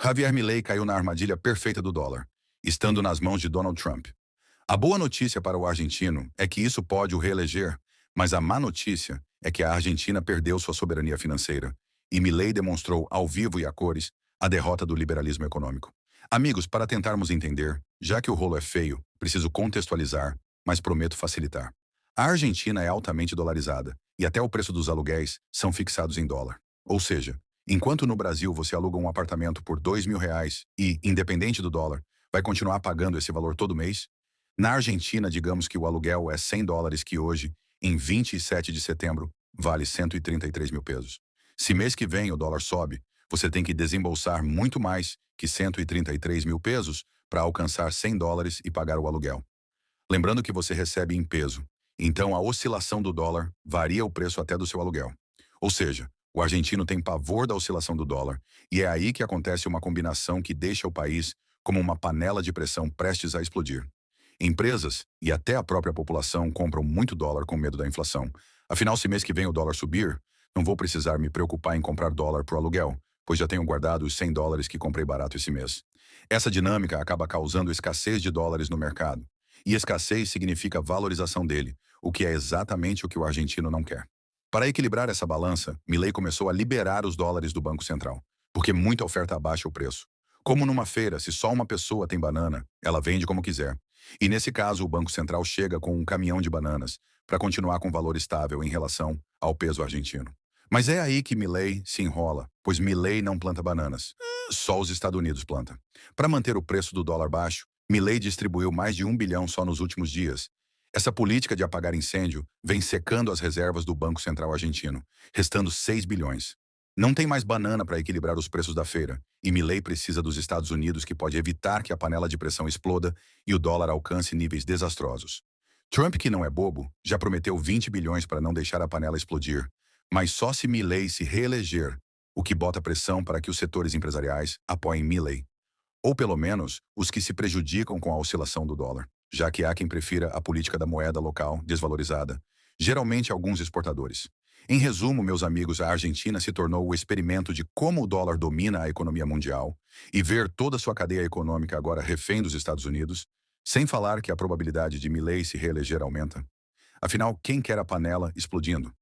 Javier Milei caiu na armadilha perfeita do dólar, estando nas mãos de Donald Trump. A boa notícia para o argentino é que isso pode o reeleger, mas a má notícia é que a Argentina perdeu sua soberania financeira, e Milei demonstrou ao vivo e a cores a derrota do liberalismo econômico. Amigos, para tentarmos entender, já que o rolo é feio, preciso contextualizar, mas prometo facilitar. A Argentina é altamente dolarizada, e até o preço dos aluguéis são fixados em dólar. Ou seja, enquanto no Brasil você aluga um apartamento por R$ 2.000 e, independente do dólar, vai continuar pagando esse valor todo mês, na Argentina, digamos que o aluguel é US$ 100 que hoje, em 27 de setembro, vale 133 mil pesos. Se mês que vem o dólar sobe, você tem que desembolsar muito mais que 133 mil pesos para alcançar US$ 100 e pagar o aluguel. Lembrando que você recebe em peso, então a oscilação do dólar varia o preço até do seu aluguel. Ou seja, o argentino tem pavor da oscilação do dólar, e é aí que acontece uma combinação que deixa o país como uma panela de pressão prestes a explodir. Empresas e até a própria população compram muito dólar com medo da inflação. Afinal, se mês que vem o dólar subir, não vou precisar me preocupar em comprar dólar para o aluguel, pois já tenho guardado os US$ 100 que comprei barato esse mês. Essa dinâmica acaba causando escassez de dólares no mercado. E escassez significa valorização dele, o que é exatamente o que o argentino não quer. Para equilibrar essa balança, Milei começou a liberar os dólares do Banco Central, porque muita oferta abaixa o preço. Como numa feira, se só uma pessoa tem banana, ela vende como quiser. E nesse caso, o Banco Central chega com um caminhão de bananas para continuar com valor estável em relação ao peso argentino. Mas é aí que Milei se enrola, pois Milei não planta bananas. Só os Estados Unidos planta. Para manter o preço do dólar baixo, Milei distribuiu mais de 1 bilhão só nos últimos dias. Essa política de apagar incêndio vem secando as reservas do Banco Central argentino, restando 6 bilhões. Não tem mais banana para equilibrar os preços da feira, e Milei precisa dos Estados Unidos, que pode evitar que a panela de pressão exploda e o dólar alcance níveis desastrosos. Trump, que não é bobo, já prometeu 20 bilhões para não deixar a panela explodir, mas só se Milei se reeleger, o que bota pressão para que os setores empresariais apoiem Milei, ou pelo menos os que se prejudicam com a oscilação do dólar, já que há quem prefira a política da moeda local desvalorizada, geralmente alguns exportadores. Em resumo, meus amigos, a Argentina se tornou o experimento de como o dólar domina a economia mundial e ver toda a sua cadeia econômica agora refém dos Estados Unidos, sem falar que a probabilidade de Milei se reeleger aumenta. Afinal, quem quer a panela explodindo?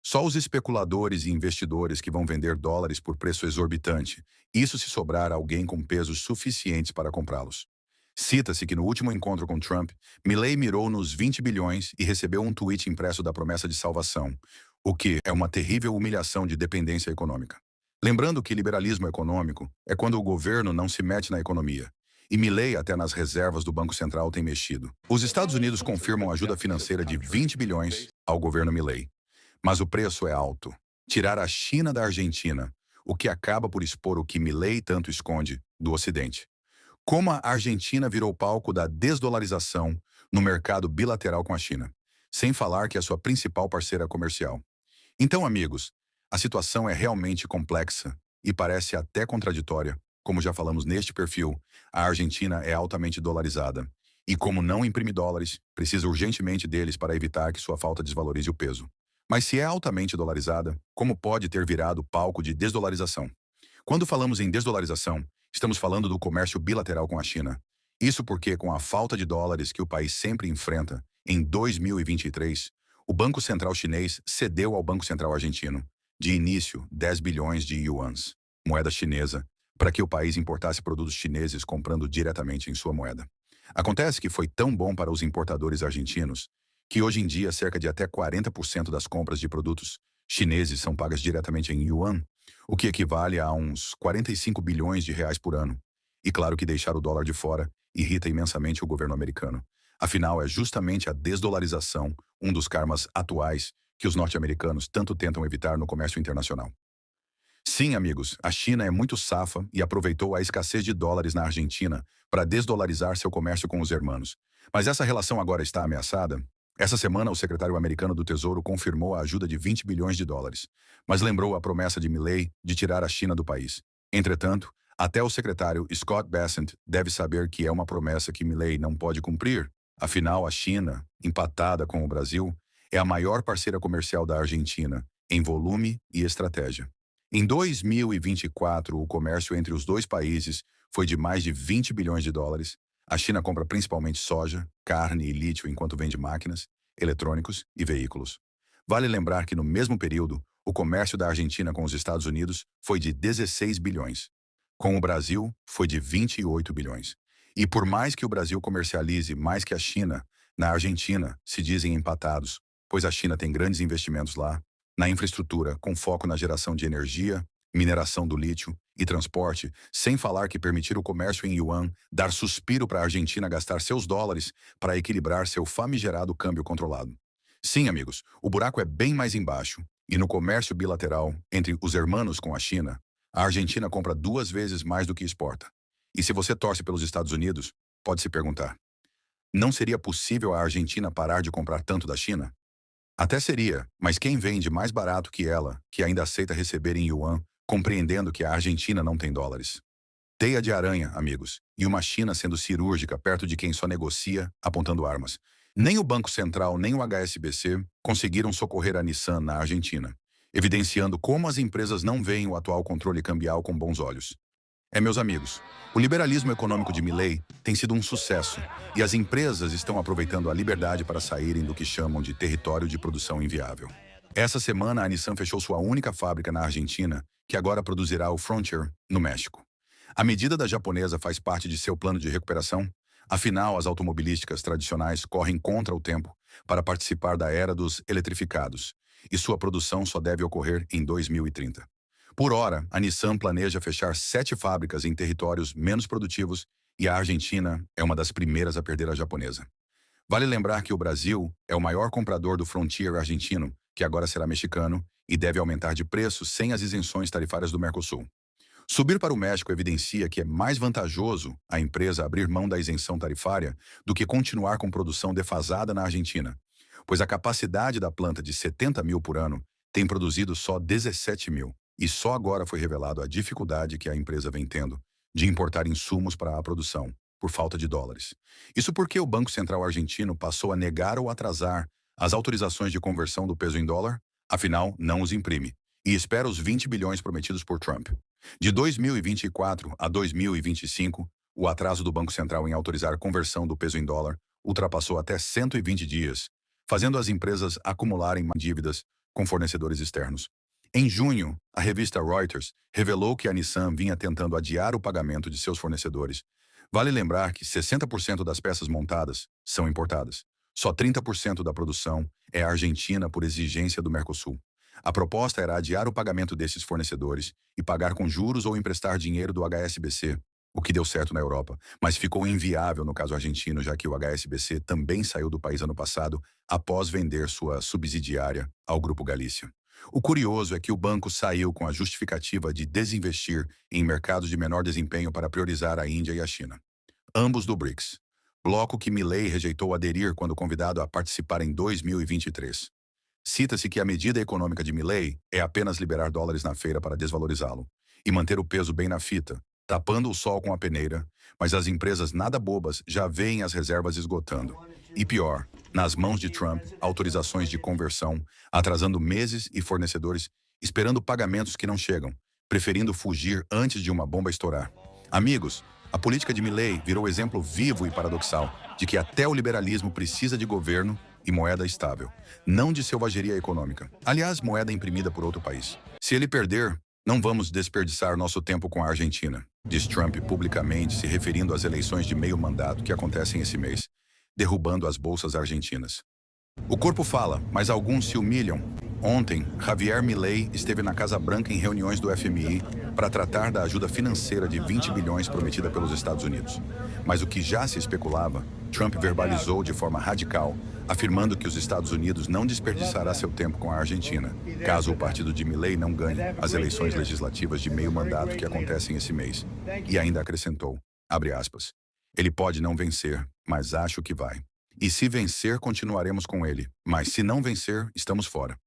Só os especuladores e investidores que vão vender dólares por preço exorbitante, isso se sobrar alguém com pesos suficientes para comprá-los. Cita-se que no último encontro com Trump, Milei mirou nos 20 bilhões e recebeu um tweet impresso da promessa de salvação, o que é uma terrível humilhação de dependência econômica. Lembrando que liberalismo econômico é quando o governo não se mete na economia. E Milei até nas reservas do Banco Central tem mexido. Os Estados Unidos confirmam ajuda financeira de 20 bilhões ao governo Milei. Mas o preço é alto. Tirar a China da Argentina, o que acaba por expor o que Milei tanto esconde do Ocidente. Como a Argentina virou palco da desdolarização no mercado bilateral com a China, sem falar que é sua principal parceira comercial. Então, amigos, a situação é realmente complexa e parece até contraditória. Como já falamos neste perfil, a Argentina é altamente dolarizada. E como não imprime dólares, precisa urgentemente deles para evitar que sua falta desvalorize o peso. Mas se é altamente dolarizada, como pode ter virado palco de desdolarização? Quando falamos em desdolarização, estamos falando do comércio bilateral com a China. Isso porque, com a falta de dólares que o país sempre enfrenta, em 2023, o Banco Central chinês cedeu ao Banco Central argentino, de início, 10 bilhões de yuans, moeda chinesa, para que o país importasse produtos chineses comprando diretamente em sua moeda. Acontece que foi tão bom para os importadores argentinos que hoje em dia cerca de até 40% das compras de produtos chineses são pagas diretamente em yuan, o que equivale a uns 45 bilhões de reais por ano. E claro que deixar o dólar de fora irrita imensamente o governo americano. Afinal, é justamente a desdolarização um dos karmas atuais que os norte-americanos tanto tentam evitar no comércio internacional. Sim, amigos, a China é muito safa e aproveitou a escassez de dólares na Argentina para desdolarizar seu comércio com os hermanos. Mas essa relação agora está ameaçada? Essa semana, o secretário americano do Tesouro confirmou a ajuda de 20 bilhões de dólares, mas lembrou a promessa de Milei de tirar a China do país. Entretanto, até o secretário Scott Bessent deve saber que é uma promessa que Milei não pode cumprir. Afinal, a China, empatada com o Brasil, é a maior parceira comercial da Argentina, em volume e estratégia. Em 2024, o comércio entre os dois países foi de mais de 20 bilhões de dólares. A China compra principalmente soja, carne e lítio enquanto vende máquinas, eletrônicos e veículos. Vale lembrar que no mesmo período, o comércio da Argentina com os Estados Unidos foi de 16 bilhões. Com o Brasil, foi de 28 bilhões. E por mais que o Brasil comercialize mais que a China, na Argentina se dizem empatados, pois a China tem grandes investimentos lá, na infraestrutura, com foco na geração de energia, mineração do lítio e transporte, sem falar que permitir o comércio em yuan dar suspiro para a Argentina gastar seus dólares para equilibrar seu famigerado câmbio controlado. Sim, amigos, o buraco é bem mais embaixo, e no comércio bilateral entre os hermanos com a China, a Argentina compra 2 vezes mais do que exporta. E se você torce pelos Estados Unidos, pode se perguntar, não seria possível a Argentina parar de comprar tanto da China? Até seria, mas quem vende mais barato que ela, que ainda aceita receber em yuan, compreendendo que a Argentina não tem dólares? Teia de aranha, amigos, e uma China sendo cirúrgica perto de quem só negocia, apontando armas. Nem o Banco Central nem o HSBC conseguiram socorrer a Nissan na Argentina, evidenciando como as empresas não veem o atual controle cambial com bons olhos. Meus amigos, o liberalismo econômico de Milei tem sido um sucesso e as empresas estão aproveitando a liberdade para saírem do que chamam de território de produção inviável. Essa semana, a Nissan fechou sua única fábrica na Argentina, que agora produzirá o Frontier, no México. A medida da japonesa faz parte de seu plano de recuperação. Afinal, as automobilísticas tradicionais correm contra o tempo para participar da era dos eletrificados, e sua produção só deve ocorrer em 2030. Por hora, a Nissan planeja fechar 7 fábricas em territórios menos produtivos e a Argentina é uma das primeiras a perder a japonesa. Vale lembrar que o Brasil é o maior comprador do Frontier argentino, que agora será mexicano, e deve aumentar de preço sem as isenções tarifárias do Mercosul. Subir para o México evidencia que é mais vantajoso a empresa abrir mão da isenção tarifária do que continuar com produção defasada na Argentina, pois a capacidade da planta de 70 mil por ano tem produzido só 17 mil, e só agora foi revelado a dificuldade que a empresa vem tendo de importar insumos para a produção, por falta de dólares. Isso porque o Banco Central argentino passou a negar ou atrasar as autorizações de conversão do peso em dólar, afinal, não os imprime, e espera os 20 bilhões prometidos por Trump. De 2024 a 2025, o atraso do Banco Central em autorizar a conversão do peso em dólar ultrapassou até 120 dias, fazendo as empresas acumularem mais dívidas com fornecedores externos. Em junho, a revista Reuters revelou que a Nissan vinha tentando adiar o pagamento de seus fornecedores. Vale lembrar que 60% das peças montadas são importadas. Só 30% da produção é argentina por exigência do Mercosul. A proposta era adiar o pagamento desses fornecedores e pagar com juros ou emprestar dinheiro do HSBC, o que deu certo na Europa, mas ficou inviável no caso argentino, já que o HSBC também saiu do país ano passado após vender sua subsidiária ao Grupo Galícia. O curioso é que o banco saiu com a justificativa de desinvestir em mercados de menor desempenho para priorizar a Índia e a China. Ambos do BRICS, bloco que Milei rejeitou aderir quando convidado a participar em 2023. Cita-se que a medida econômica de Milei é apenas liberar dólares na feira para desvalorizá-lo e manter o peso bem na fita, tapando o sol com a peneira, mas as empresas nada bobas já veem as reservas esgotando. E pior, nas mãos de Trump, autorizações de conversão, atrasando meses e fornecedores esperando pagamentos que não chegam, preferindo fugir antes de uma bomba estourar. Amigos, a política de Milei virou exemplo vivo e paradoxal de que até o liberalismo precisa de governo e moeda estável, não de selvageria econômica. Aliás, moeda imprimida por outro país. Se ele perder, não vamos desperdiçar nosso tempo com a Argentina, diz Trump publicamente, se referindo às eleições de meio mandato que acontecem esse mês, derrubando as bolsas argentinas. O corpo fala, mas alguns se humilham. Ontem, Javier Milei esteve na Casa Branca em reuniões do FMI para tratar da ajuda financeira de 20 bilhões prometida pelos Estados Unidos. Mas o que já se especulava, Trump verbalizou de forma radical, afirmando que os Estados Unidos não desperdiçará seu tempo com a Argentina, caso o partido de Milei não ganhe as eleições legislativas de meio mandato que acontecem esse mês. E ainda acrescentou, abre aspas, ele pode não vencer, mas acho que vai. E se vencer, continuaremos com ele, mas se não vencer, estamos fora.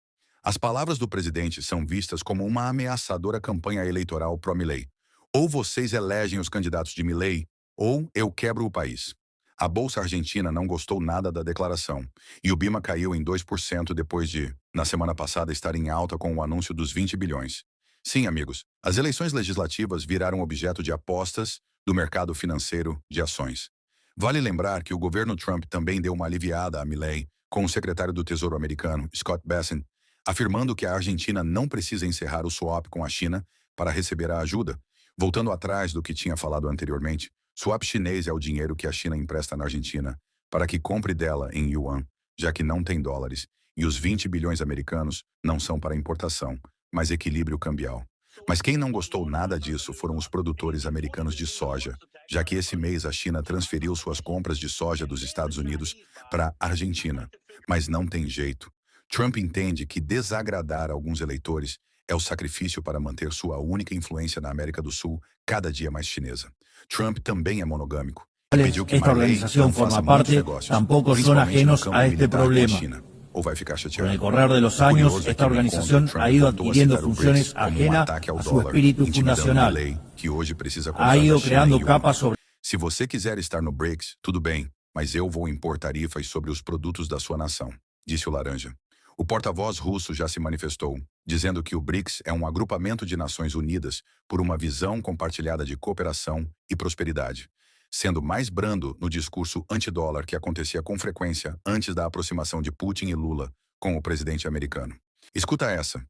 As palavras do presidente são vistas como uma ameaçadora campanha eleitoral pró-Milei. Ou vocês elegem os candidatos de Milei, ou eu quebro o país. A Bolsa Argentina não gostou nada da declaração, e o BIMA caiu em 2% depois de, na semana passada, estar em alta com o anúncio dos 20 bilhões. Sim, amigos, as eleições legislativas viraram objeto de apostas do mercado financeiro de ações. Vale lembrar que o governo Trump também deu uma aliviada a Milei com o secretário do Tesouro americano, Scott Bessent, afirmando que a Argentina não precisa encerrar o swap com a China para receber a ajuda. Voltando atrás do que tinha falado anteriormente, swap chinês é o dinheiro que a China empresta na Argentina para que compre dela em yuan, já que não tem dólares, e os 20 bilhões americanos não são para importação, mas equilíbrio cambial. Mas quem não gostou nada disso foram os produtores americanos de soja, já que esse mês a China transferiu suas compras de soja dos Estados Unidos para a Argentina. Mas não tem jeito. Trump entende que desagradar alguns eleitores é o sacrifício para manter sua única influência na América do Sul cada dia mais chinesa. Trump também é monogâmico e pediu que Esta Milei organización não faça forma muitos parte, negócios, tampoco son principalmente no ajenos campo a este militar com a problema. China. Ou vai ficar Con chateado? el correr de los años, Curioso é esta que no organización encontro, ha Trump ido voltou a adquiriendo citar o funciones BRICS como ajenas ataque ao a su dólar, espíritu intimidando fundacional. Milei, que hoje precisa comprar Ha da ido China creando em yuan. capas sobre Se você quiser estar no BRICS, tudo bem, mas eu vou impor tarifas sobre os produtos da sua nação, disse o laranja. O porta-voz russo já se manifestou, dizendo que o BRICS é um agrupamento de nações unidas por uma visão compartilhada de cooperação e prosperidade, sendo mais brando no discurso antidólar que acontecia com frequência antes da aproximação de Putin e Lula com o presidente americano. Escuta essa.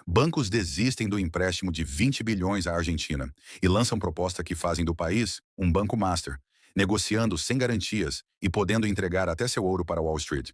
Bancos desistem do empréstimo de 20 bilhões à Argentina e lançam proposta que fazem do país um banco master, negociando sem garantias e podendo entregar até seu ouro para Wall Street.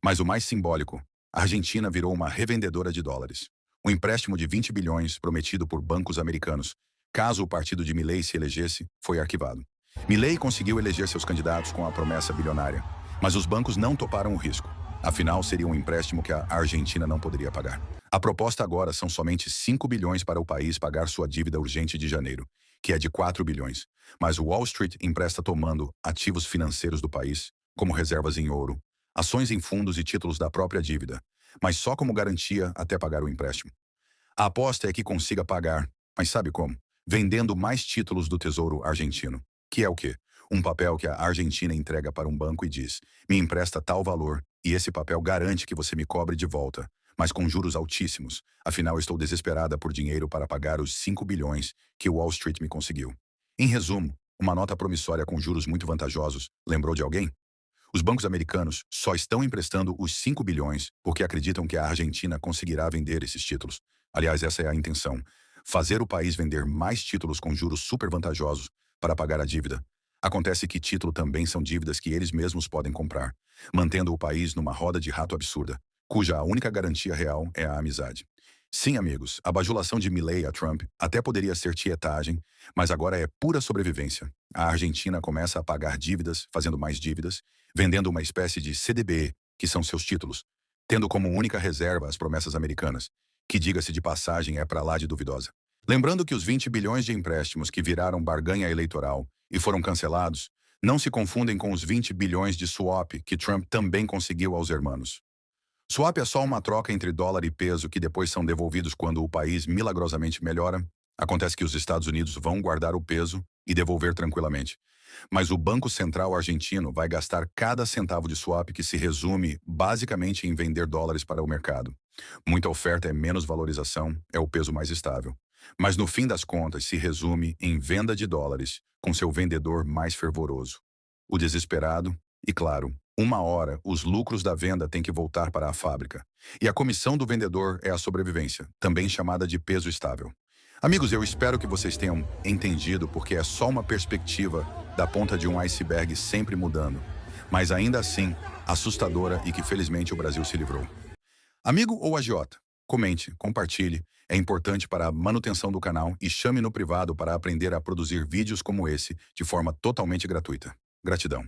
Mas o mais simbólico, a Argentina virou uma revendedora de dólares. O empréstimo de 20 bilhões prometido por bancos americanos, caso o partido de Milei se elegesse, foi arquivado. Milei conseguiu eleger seus candidatos com a promessa bilionária, mas os bancos não toparam o risco. Afinal, seria um empréstimo que a Argentina não poderia pagar. A proposta agora são somente 5 bilhões para o país pagar sua dívida urgente de janeiro, que é de 4 bilhões. Mas o Wall Street empresta tomando ativos financeiros do país, como reservas em ouro, ações em fundos e títulos da própria dívida, mas só como garantia até pagar o empréstimo. A aposta é que consiga pagar, mas sabe como? Vendendo mais títulos do Tesouro Argentino. Que é o quê? Um papel que a Argentina entrega para um banco e diz: me empresta tal valor, e esse papel garante que você me cobre de volta, mas com juros altíssimos. Afinal, estou desesperada por dinheiro para pagar os 5 bilhões que o Wall Street me conseguiu. Em resumo, uma nota promissória com juros muito vantajosos. Lembrou de alguém? Os bancos americanos só estão emprestando os 5 bilhões porque acreditam que a Argentina conseguirá vender esses títulos. Aliás, essa é a intenção. Fazer o país vender mais títulos com juros super vantajosos para pagar a dívida. Acontece que título também são dívidas que eles mesmos podem comprar, mantendo o país numa roda de rato absurda, cuja a única garantia real é a amizade. Sim, amigos, a bajulação de Milei a Trump até poderia ser tietagem, mas agora é pura sobrevivência. A Argentina começa a pagar dívidas, fazendo mais dívidas, vendendo uma espécie de CDB, que são seus títulos, tendo como única reserva as promessas americanas, que, diga-se de passagem, é para lá de duvidosa. Lembrando que os 20 bilhões de empréstimos que viraram barganha eleitoral e foram cancelados, não se confundem com os 20 bilhões de swap que Trump também conseguiu aos hermanos. Swap é só uma troca entre dólar e peso que depois são devolvidos quando o país milagrosamente melhora. Acontece que os Estados Unidos vão guardar o peso e devolver tranquilamente. Mas o Banco Central argentino vai gastar cada centavo de swap, que se resume basicamente em vender dólares para o mercado. Muita oferta é menos valorização, é o peso mais estável. Mas no fim das contas se resume em venda de dólares com seu vendedor mais fervoroso, o desesperado e, claro, uma hora os lucros da venda têm que voltar para a fábrica. E a comissão do vendedor é a sobrevivência, também chamada de peso estável. Amigos, eu espero que vocês tenham entendido, porque é só uma perspectiva da ponta de um iceberg sempre mudando, mas ainda assim assustadora e que felizmente o Brasil se livrou. Amigo ou agiota, comente, compartilhe, é importante para a manutenção do canal e chame no privado para aprender a produzir vídeos como esse de forma totalmente gratuita. Gratidão.